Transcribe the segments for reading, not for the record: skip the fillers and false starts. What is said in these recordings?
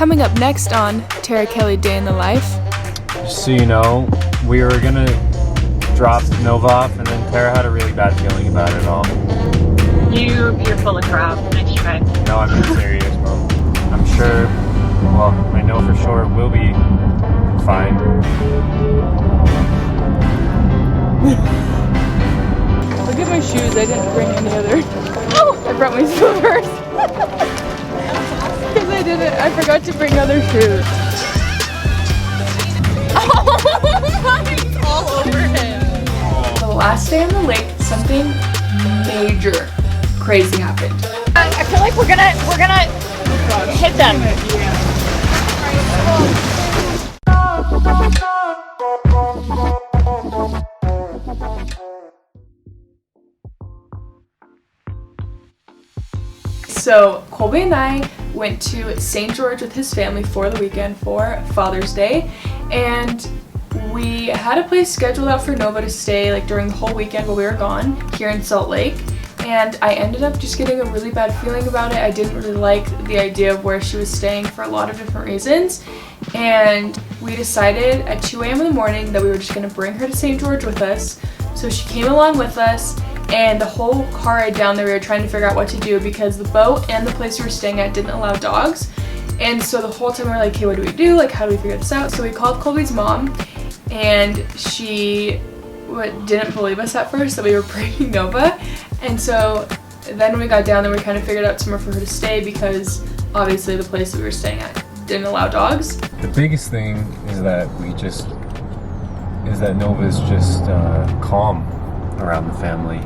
Coming up next on Tara Kellie Day in the Life. So you know, we were gonna drop Nova off, and then Tara had a really bad feeling about it all. You're full of crap. Nice try. No, I'm being serious, Mom. I'm sure, well, I know for sure it will be fine. Look at my shoes, I didn't bring any other. Oh! I brought my slippers. Because I forgot to bring other shoes. Oh, all over him. The last day on the lake, something major crazy happened. I feel like we're gonna hit them. So Colby and I went to St. George with his family for the weekend for Father's Day, and we had a place scheduled out for Nova to stay like during the whole weekend while we were gone here in Salt Lake, and I ended up just getting a really bad feeling about it. I didn't really like the idea of where she was staying for a lot of different reasons, and we decided at 2 a.m. in the morning that we were just going to bring her to St. George with us. So she came along with us, and the whole car ride down there we were trying to figure out what to do because the boat and the place we were staying at didn't allow dogs. And so the whole time we were like, hey, what do we do? Like, how do we figure this out? So we called Colby's mom, and she didn't believe us at first that we were bringing Nova. And so then when we got down there, we kind of figured out somewhere for her to stay because obviously the place that we were staying at didn't allow dogs. The biggest thing is that Nova's just calm around the family,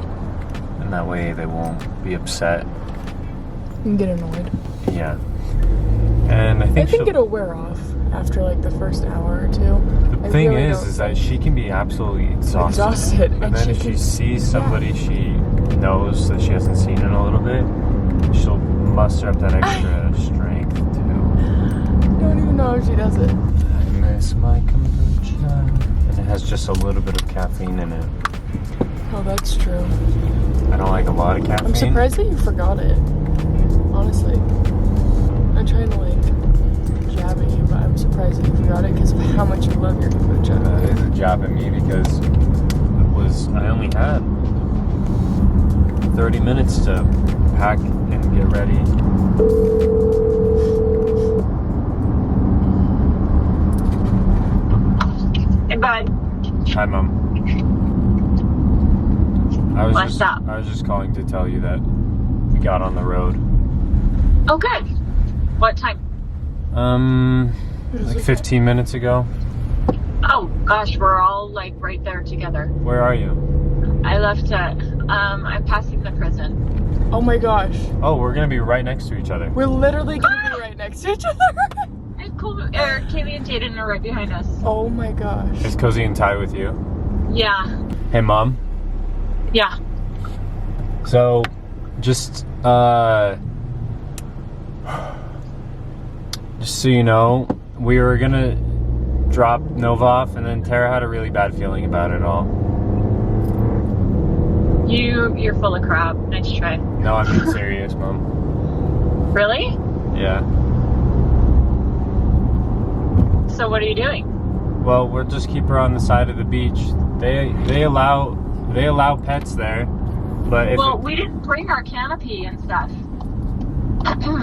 and that way they won't be upset And get annoyed. Yeah. And I think it'll wear off after like the first hour or two. The thing is that she can be absolutely exhausted. And then if she sees somebody she knows that she hasn't seen in a little bit, she'll muster up that extra strength too. I don't even know how she does it. I miss my kombucha. And it has just a little bit of caffeine in it. Oh, that's true. I don't like a lot of caffeine. I'm surprised that you forgot it. Honestly. I'm trying to like jab at you, but I'm surprised that you forgot it because of how much you love your kombucha. It is a jab at me because I only had 30 minutes to pack and get ready. Hey, bud. Hi, Mom. What's up? I was just calling to tell you that we got on the road. Oh, good. What time? Like 15 minutes ago. Oh, gosh, we're all, like, right there together. Where are you? I left at, I'm passing the prison. Oh my gosh. Oh, we're gonna be right next to each other. We're literally gonna be right next to each other. And Kellie and Jaden are right behind us. Oh my gosh. Is Cozy and Ty with you? Yeah. Hey, Mom. Yeah. So, just so you know, we were gonna drop Nova off, and then Tara had a really bad feeling about it all. You're full of crap. Nice try. No, I'm being serious, Mom. Really? Yeah. So what are you doing? Well, we'll just keep her on the side of the beach. They allow pets there, but if we didn't bring our canopy and stuff.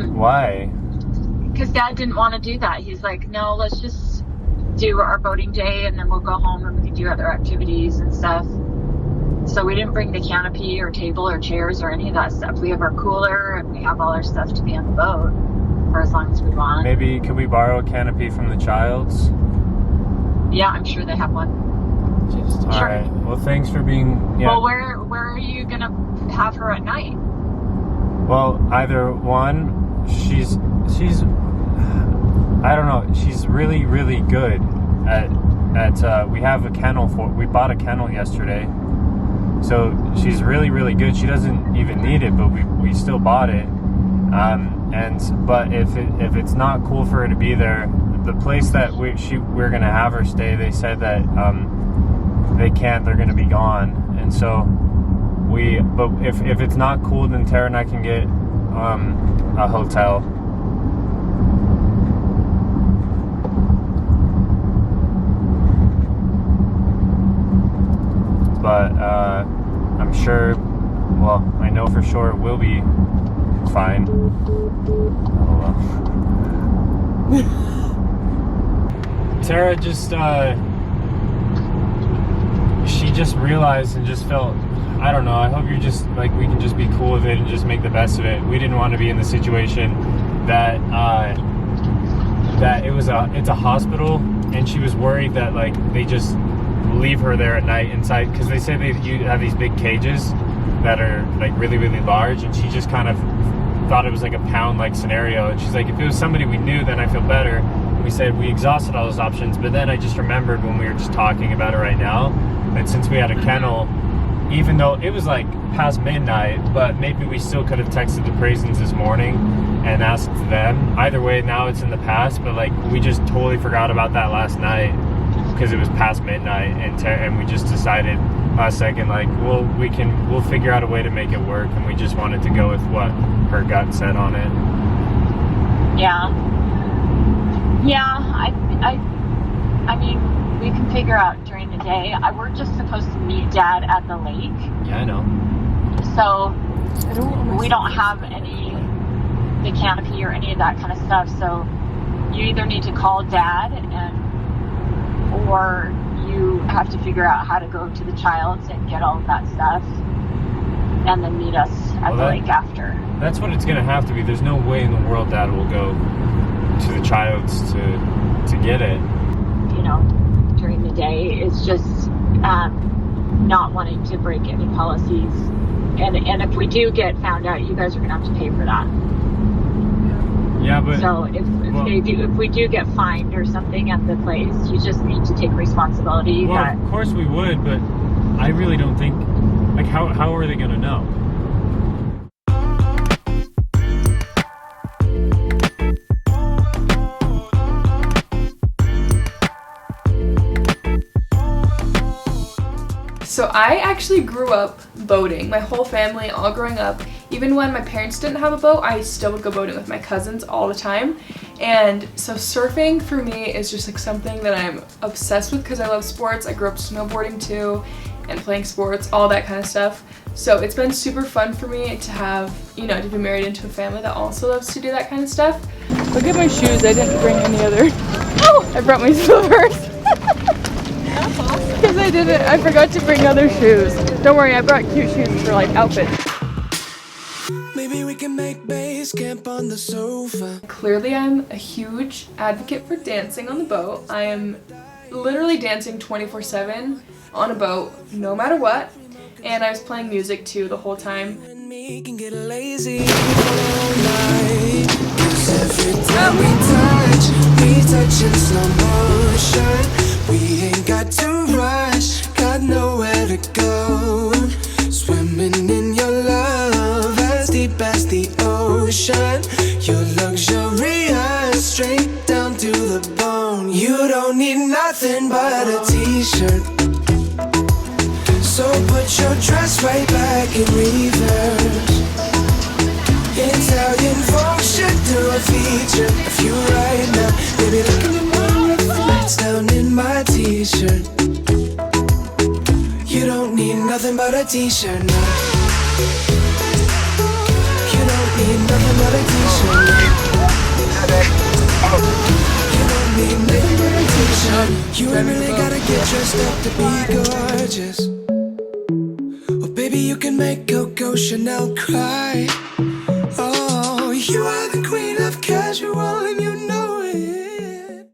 Why? Because Dad didn't want to do that. He's like, no, let's just do our boating day and then we'll go home and we can do other activities and stuff. So we didn't bring the canopy or table or chairs or any of that stuff. We have our cooler and we have all our stuff to be on the boat for as long as we want. Maybe could we borrow a canopy from the Childs? Yeah, I'm sure they have one. All right. Well, thanks for being. Yeah. Well, where are you gonna have her at night? Well, either one, she's I don't know. She's really, really good at we have a kennel we bought a kennel yesterday. So she's really, really good. She doesn't even need it, but we still bought it. But if it's not cool for her to be there, the place that we're gonna have her stay, they said that they can't. They're gonna be gone, and so But if it's not cool, then Tara and I can get a hotel. sure, well, I know for sure we'll be fine. Oh well. Tara just, she just realized and just felt, I don't know, I hope you're just, like, we can just be cool with it and just make the best of it. We didn't want to be in the situation that, that it's a hospital, and she was worried that, like, they just leave her there at night inside, because they say you have these big cages that are, like, really, really large, and she just kind of thought it was like a pound-like scenario, and she's like, if it was somebody we knew, then I feel better. And we said we exhausted all those options, but then I just remembered when we were just talking about it right now, that since we had a kennel, even though it was like past midnight, but maybe we still could have texted the Praisins this morning and asked them. Either way, now it's in the past, but like we just totally forgot about that last night because it was past midnight, and we just decided last second, like, well, we'll figure out a way to make it work, and we just wanted to go with what her gut said on it. I mean, we can figure out during the day. We're just supposed to meet Dad at the lake. Yeah, I know. So we don't have the canopy or any of that kind of stuff. So you either need to call Dad or you have to figure out how to go to the Childs and get all of that stuff and then meet us at the lake after. That's what it's going to have to be. There's no way in the world Dad will go to the Childs to get it. You know, during the day, it's just not wanting to break any policies. And if we do get found out, you guys are going to have to pay for that. Yeah, but so if we do get fined or something at the place, you just need to take responsibility. Well, of course we would, but I really don't think, like, how are they going to know? So I actually grew up boating. My whole family, all growing up, even when my parents didn't have a boat, I still would go boating with my cousins all the time. And so surfing for me is just like something that I'm obsessed with because I love sports. I grew up snowboarding too and playing sports, all that kind of stuff. So it's been super fun for me to have, you know, to be married into a family that also loves to do that kind of stuff. Look at my shoes. I didn't bring any other. Oh, I brought my slippers. Because I forgot to bring other shoes. Don't worry, I brought cute shoes for like outfits. Maybe we can make base camp on the sofa. Clearly I'm a huge advocate for dancing on the boat. I am literally dancing 24/7 on a boat, no matter what. And I was playing music too the whole time. And me can get lazy all night. 'Cause every time we touch in slow motion. We ain't got to rush, got nowhere to go. Swimming in your love, as deep as the ocean. You're luxurious, straight down to the bone. You don't need nothing but a t-shirt. So put your dress right back in reverse. Italian folk should do a feature of you right now. Baby, look at reflects down in my t-shirt. You don't need nothing but a t-shirt now. You don't need nothing but a t-shirt now. You don't need nothing but a t-shirt. You really gotta get dressed up to be gorgeous. Oh baby, you can make Coco Chanel cry. Oh, you are the queen of casual and you know it.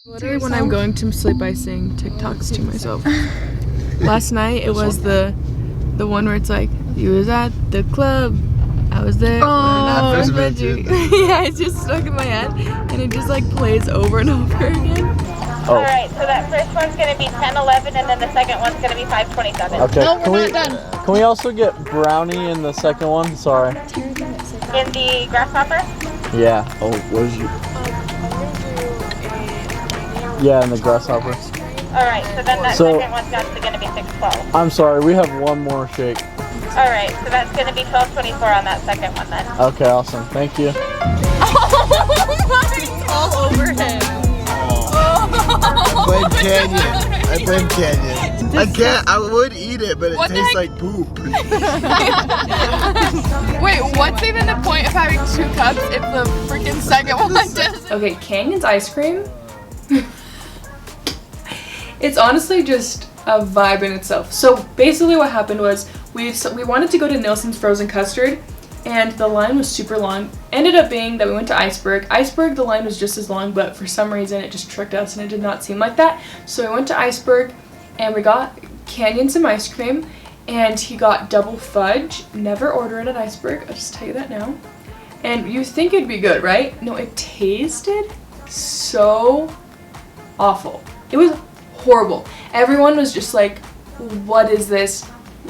Literally when I'm going to sleep I sing TikToks to myself. Last night it was the one where it's like, you was at the club, I was there when I first met you. Yeah, it's just stuck in my head and it just like plays over and over again. Oh. Alright, so that first one's going to be 10:11 and then the second one's going to be 5:27. Okay. No, we're not done. Can we also get brownie in the second one? Sorry. In the grasshopper? Yeah. Oh, where's you? Yeah, in the grasshopper. Alright, so then that second one's actually going to be 6:12. I'm sorry, we have one more shake. Alright, so that's going to be 12:24 on that second one then. Okay, awesome. Thank you. Oh, all over him. Oh. blame Canyon. I blame Canyon. I can't. I would eat it, but it tastes like poop. Wait, what's even the point of having 2 cups if the freaking second one doesn't? Okay, Canyon's ice cream. It's honestly just a vibe in itself. So basically what happened was we wanted to go to Nilsson's Frozen Custard, and the line was super long. Ended up being that we went to Iceberg. Iceberg, the line was just as long, but for some reason it just tricked us and it did not seem like that. So we went to Iceberg and we got Canyon some ice cream, and he got double fudge. Never order it at Iceberg, I'll just tell you that now. And you think it'd be good, right? No, it tasted so awful. It was horrible. Everyone was just like, what is this?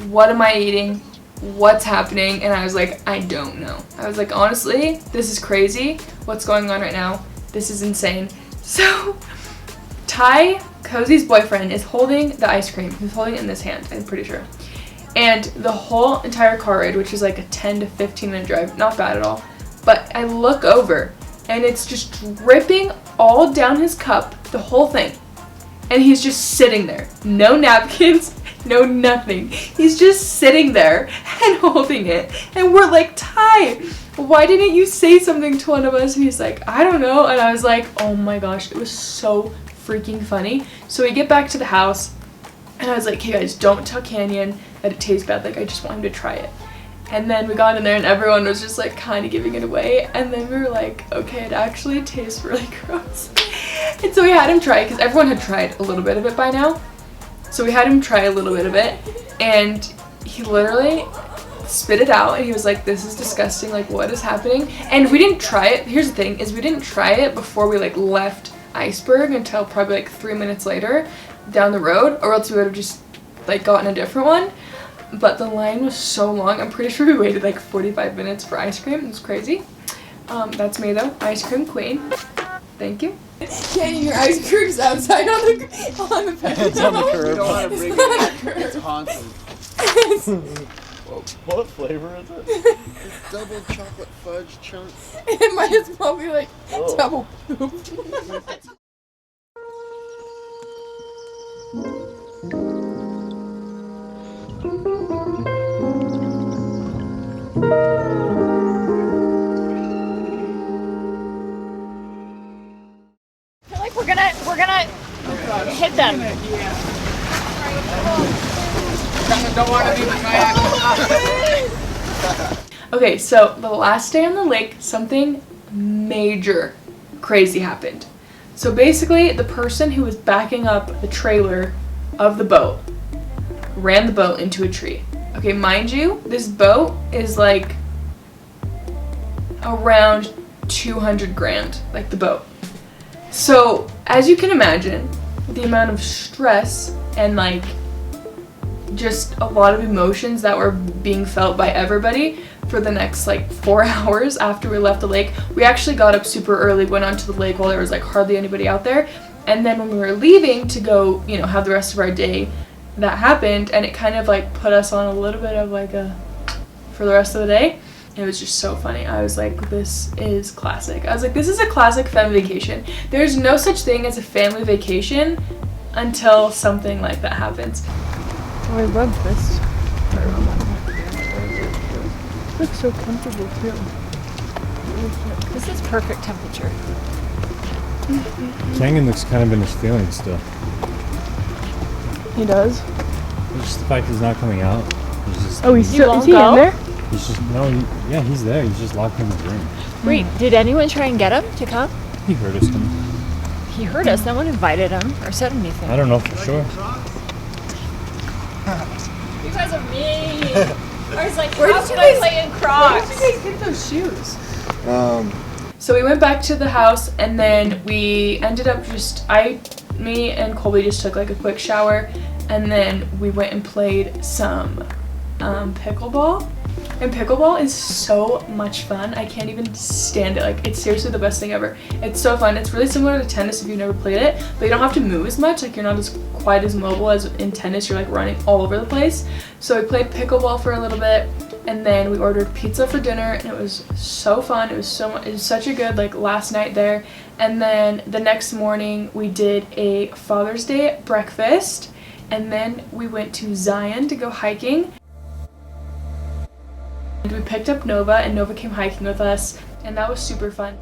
What am I eating? What's happening? And I was like, I don't know. I was like, honestly, this is crazy. What's going on right now? This is insane. So Ty, Cozy's boyfriend, is holding the ice cream. He's holding it in this hand, I'm pretty sure. And the whole entire car ride, which is like a 10 to 15 minute drive, not bad at all, but I look over and it's just dripping all down his cup, the whole thing. And he's just sitting there. No napkins, no nothing. He's just sitting there and holding it. And we're like, Ty, why didn't you say something to one of us? And he's like, I don't know. And I was like, oh my gosh, it was so freaking funny. So we get back to the house and I was like, hey guys, don't tell Canyon that it tastes bad. Like, I just want him to try it. And then we got in there and everyone was just like kind of giving it away. And then we were like, okay, it actually tastes really gross. And so we had him try it because everyone had tried a little bit of it by now. So we had him try a little bit of it and he literally spit it out and he was like, this is disgusting, like what is happening? And we didn't try it. Here's the thing, is we didn't try it before we like left Iceberg until probably like 3 minutes later down the road, or else we would have just like gotten a different one. But the line was so long. I'm pretty sure we waited like 45 minutes for ice cream. It was crazy. That's me though, ice cream queen. Thank you. Canyon, your ice cream's outside on the bench. It's on the curb. You don't want to bring it. It's haunted. What flavor is it? It's double chocolate fudge chunk. It might as well be like double poop. We're gonna hit them. Okay, so the last day on the lake, something major crazy happened. So basically, the person who was backing up the trailer of the boat ran the boat into a tree. Okay, mind you, this boat is like around 200 grand, like the boat. So, as you can imagine, the amount of stress and like just a lot of emotions that were being felt by everybody for the next like 4 hours after we left the lake. We actually got up super early, went onto the lake while there was like hardly anybody out there, and then when we were leaving to go, you know, have the rest of our day, that happened, and it kind of like put us on a little bit of like a for the rest of the day. It was just so funny. I was like, this is classic. I was like, this is a classic family vacation. There's no such thing as a family vacation until something like that happens. Oh, I love this. It looks so comfortable too. This is perfect temperature. Canyon looks kind of in his feelings still. He does? It's just the fact he's not coming out. He's just, Oh, is he in there? He's just, yeah, he's there. He's just locked in his room. Wait, did anyone try and get him to come? He heard us coming. He heard us. No one invited him or said anything. I don't know for sure. You guys are mean. I was like, Where how did you could I guys- play in Crocs? Where did you guys get those shoes? So we went back to the house and then we ended up me and Colby just took like a quick shower and then we went and played some pickleball. And pickleball is so much fun. I can't even stand it. Like, it's seriously the best thing ever. It's so fun. It's really similar to tennis if you've never played it, but you don't have to move as much. Like, you're not quite as mobile as in tennis. You're like running all over the place. So we played pickleball for a little bit and then we ordered pizza for dinner, and it was so fun. It was such a good like last night there. And then the next morning we did a Father's Day breakfast, and then we went to Zion to go hiking. And we picked up Nova, and Nova came hiking with us, and that was super fun.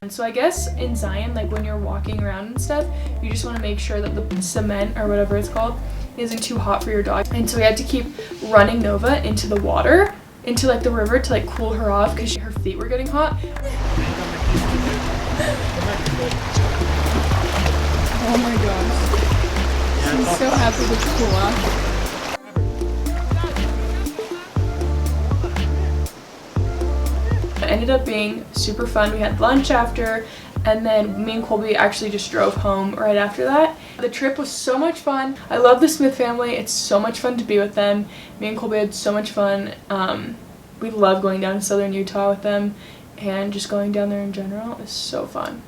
And so I guess in Zion, like when you're walking around and stuff, you just want to make sure that the cement or whatever it's called isn't too hot for your dog. And so we had to keep running Nova into the water, into like the river to like cool her off because her feet were getting hot. Oh my gosh. I'm so happy to cool off. It ended up being super fun. We had lunch after, and then me and Colby actually just drove home right after that. The trip was so much fun. I love the Smith family. It's so much fun to be with them. Me and Colby had so much fun. We love going down to southern Utah with them, and just going down there in general is so fun.